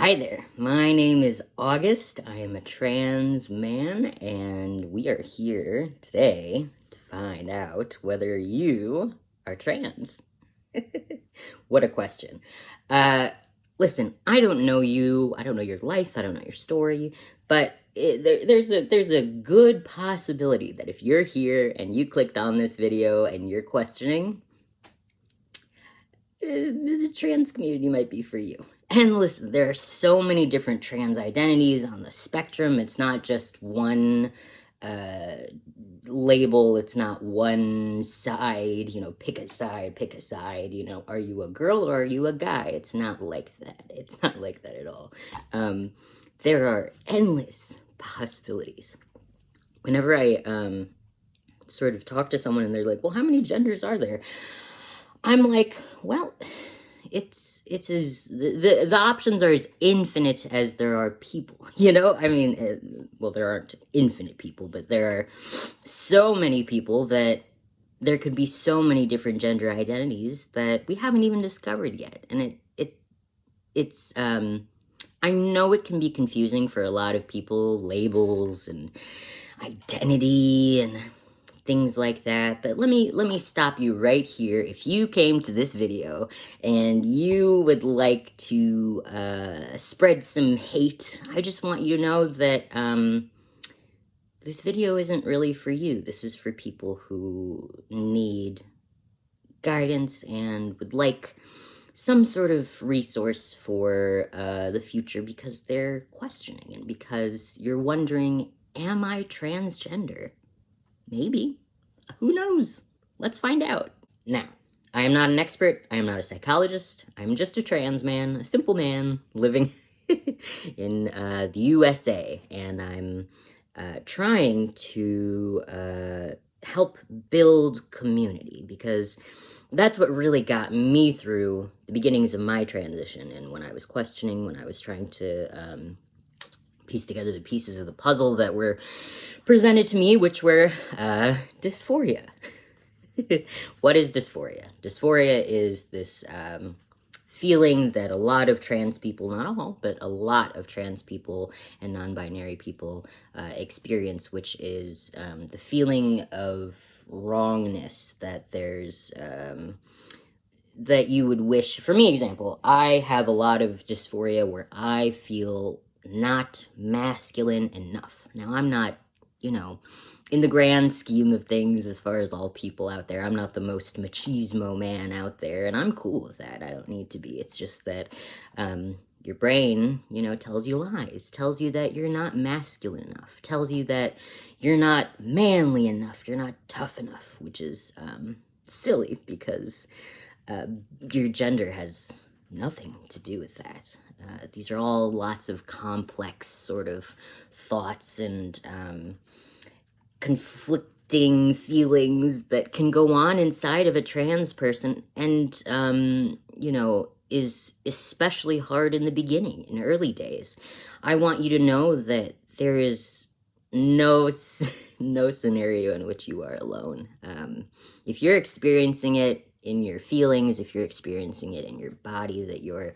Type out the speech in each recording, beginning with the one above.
Hi there, my name is August. I am a trans man, and we are here today to find out whether you are trans. What a question. Uh, Listen, I don't know you, I don't know your life, I don't know your story, but there's a good possibility that if you're here and you clicked on this video and you're questioning, the trans community might be for you. And listen, there are so many different trans identities on the spectrum. It's not just one uh, label, it's not one side, pick a side, are you a girl or are you a guy? It's not like that. It's not like that at all. There are endless possibilities. Whenever I sort of talk to someone and they're like, well, how many genders are there? I'm like, well, it's as the options are as infinite as there are people. I mean, well, there aren't infinite people, but there are so many people that there could be so many different gender identities that we haven't even discovered yet. And it's I know it can be confusing for a lot of people, labels and identity and things like that, but let me stop you right here. If you came to this video and you would like to spread some hate, I just want you to know that this video isn't really for you. This is for people who need guidance and would like some sort of resource for the future because they're questioning and because you're wondering, am I transgender? Maybe. Who knows? Let's find out. Now, I am not an expert. I am not a psychologist. I'm just a trans man, a simple man living in the USA. And I'm trying to help build community because that's what really got me through the beginnings of my transition. And when I was questioning, when I was trying to piece together the pieces of the puzzle that were presented to me, which were dysphoria. What is dysphoria? Dysphoria is this feeling that a lot of trans people, not all, but a lot of trans people and non-binary people experience, which is the feeling of wrongness, that there's that you would wish. For me, example, I have a lot of dysphoria where I feel not masculine enough. Now, I'm not, in the grand scheme of things, as far as all people out there, I'm not the most machismo man out there, and I'm cool with that. I don't need to be. It's just that your brain, tells you lies, tells you that you're not masculine enough, tells you that you're not manly enough, you're not tough enough, which is silly because your gender has nothing to do with that. These are all lots of complex sort of thoughts and conflicting feelings that can go on inside of a trans person and, is especially hard in the beginning, in early days. I want you to know that there is no scenario in which you are alone. If you're experiencing it in your feelings, if you're experiencing it in your body, that you're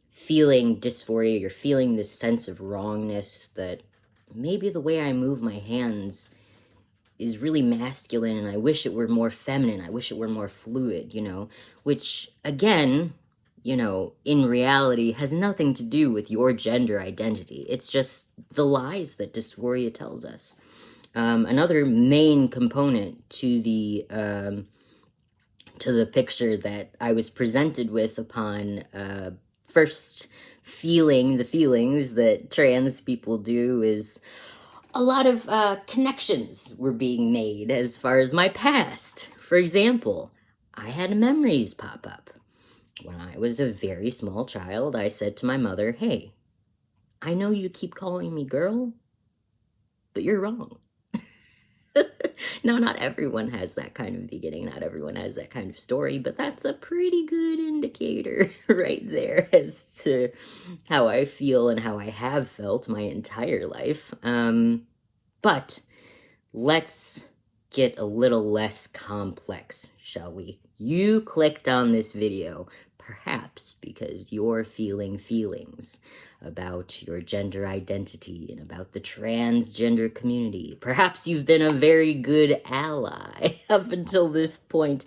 feeling dysphoria, you're feeling this sense of wrongness, that maybe the way I move my hands is really masculine and I wish it were more feminine, I wish it were more fluid, which again, in reality has nothing to do with your gender identity. It's just the lies that dysphoria tells us. Another main component to the picture that I was presented with upon first feeling the feelings that trans people do is a lot of connections were being made as far as my past. For example, I had memories pop up. When I was a very small child, I said to my mother, hey, I know you keep calling me girl, but you're wrong. Now, not everyone has that kind of beginning, not everyone has that kind of story, but that's a pretty good indicator right there as to how I feel and how I have felt my entire life. But let's get a little less complex, shall we? You clicked on this video perhaps because you're feeling feelings about your gender identity and about the transgender community. Perhaps you've been a very good ally up until this point.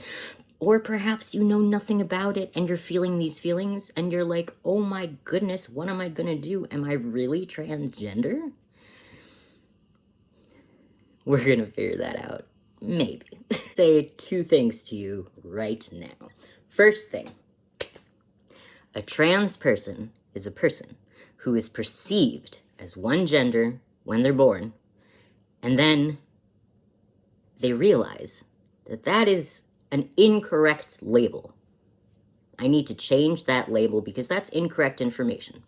Or perhaps you know nothing about it and you're feeling these feelings and you're like, oh my goodness, what am I gonna do? Am I really transgender? We're gonna figure that out. Maybe. Say two things to you right now. First thing, a trans person is a person who is perceived as one gender when they're born, and then they realize that that is an incorrect label. I need to change that label because that's incorrect information.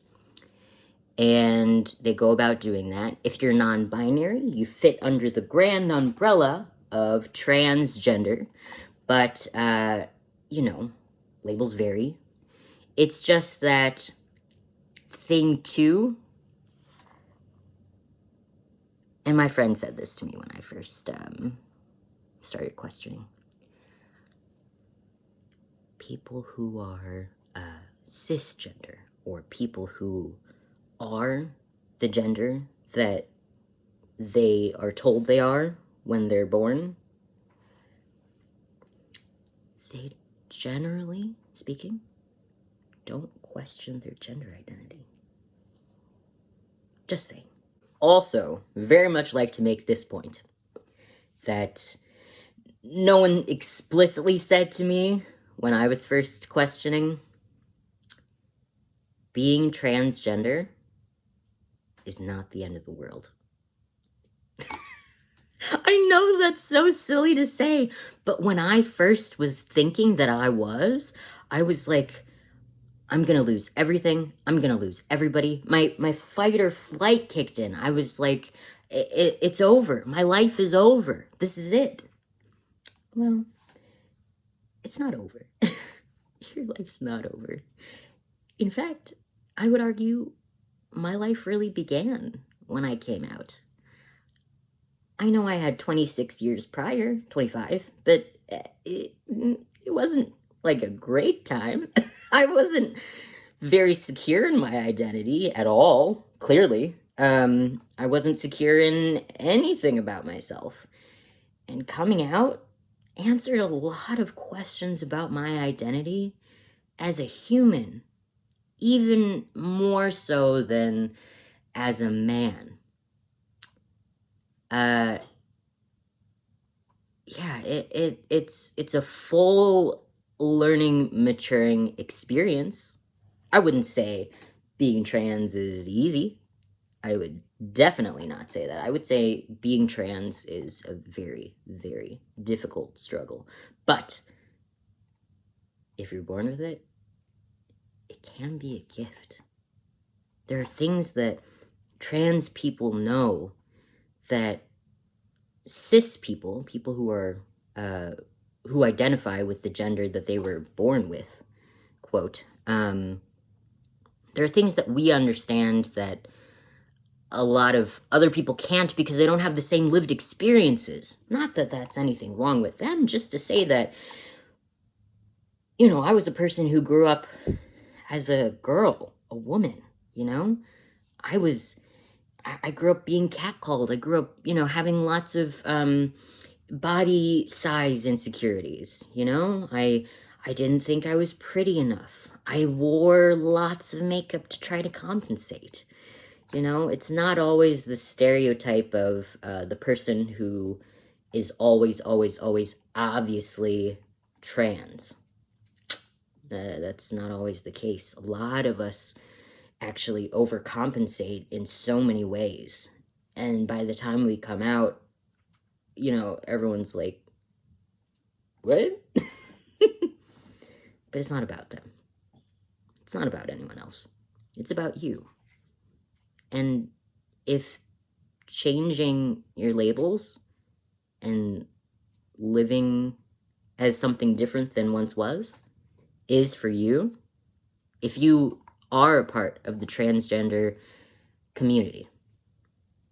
And they go about doing that. If you're non-binary, you fit under the grand umbrella of transgender, but, you know, labels vary. It's just that thing too, and my friend said this to me when I first started questioning. People who are cisgender, or people who are the gender that they are told they are when they're born, they, generally speaking, don't question their gender identity. Just saying. Also, very much like to make this point, that no one explicitly said to me when I was first questioning, being transgender is not the end of the world. I know that's so silly to say, but when I first was thinking that I was like, I'm gonna lose everything. I'm gonna lose everybody. My fight or flight kicked in. I was like, it's over. My life is over. This is it. Well, it's not over. Your life's not over. In fact, I would argue my life really began when I came out. I know I had 26 years prior, 25, but it wasn't like a great time. I wasn't very secure in my identity at all, clearly. I wasn't secure in anything about myself. And coming out answered a lot of questions about my identity as a human, even more so than as a man. Yeah, it's a full learning, maturing experience. I wouldn't say being trans is easy. I would definitely not say that. I would say being trans is a very, very difficult struggle. But if you're born with it, it can be a gift. There are things that trans people know that cis people, people who are who identify with the gender that they were born with, quote, there are things that we understand that a lot of other people can't because they don't have the same lived experiences. Not that that's anything wrong with them, just to say that, you know, I was a person who grew up as a girl, a woman, you know? I grew up being catcalled. I grew up, you know, having lots of body size insecurities, you know? I didn't think I was pretty enough. I wore lots of makeup to try to compensate. You know, it's not always the stereotype of the person who is always, always, always obviously trans. That's not always the case. A lot of us actually overcompensate in so many ways. And by the time we come out, you know, everyone's like, what? But it's not about them. It's not about anyone else. It's about you. And if changing your labels and living as something different than once was is for you, if you are a part of the transgender community,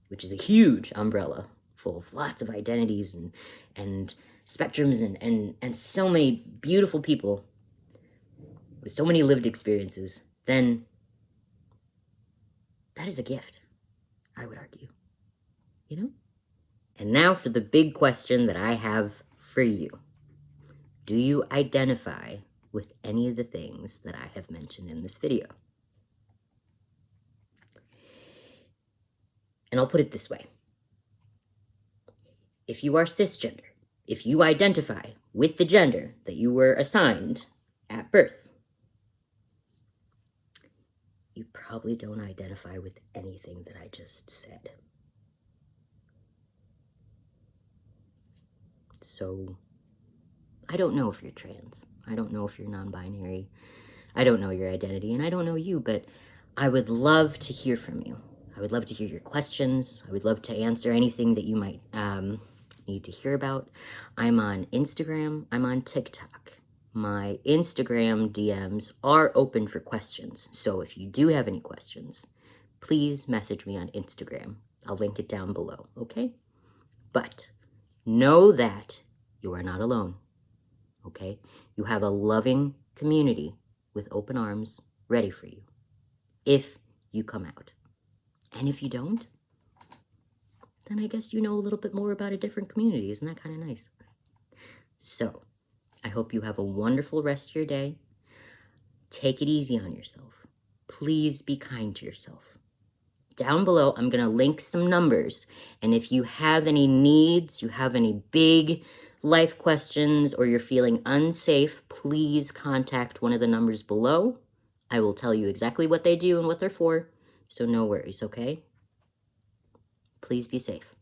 which is a huge umbrella, full of lots of identities and spectrums and so many beautiful people with so many lived experiences, then that is a gift, I would argue. You know? And now for the big question that I have for you. Do you identify with any of the things that I have mentioned in this video? And I'll put it this way. If you are cisgender, if you identify with the gender that you were assigned at birth, you probably don't identify with anything that I just said. So, I don't know if you're trans. I don't know if you're non-binary. I don't know your identity, and I don't know you, but I would love to hear from you. I would love to hear your questions. I would love to answer anything that you might need to hear about. I'm on Instagram. I'm on TikTok. My Instagram DMs are open for questions. So if you do have any questions, please message me on Instagram. I'll link it down below, okay? But know that you are not alone, okay? You have a loving community with open arms ready for you if you come out. And if you don't, then I guess you know a little bit more about a different community. Isn't that kind of nice? So, I hope you have a wonderful rest of your day. Take it easy on yourself. Please be kind to yourself. Down below, I'm going to link some numbers. And if you have any needs, you have any big life questions, or you're feeling unsafe, please contact one of the numbers below. I will tell you exactly what they do and what they're for. So no worries, okay? Please be safe.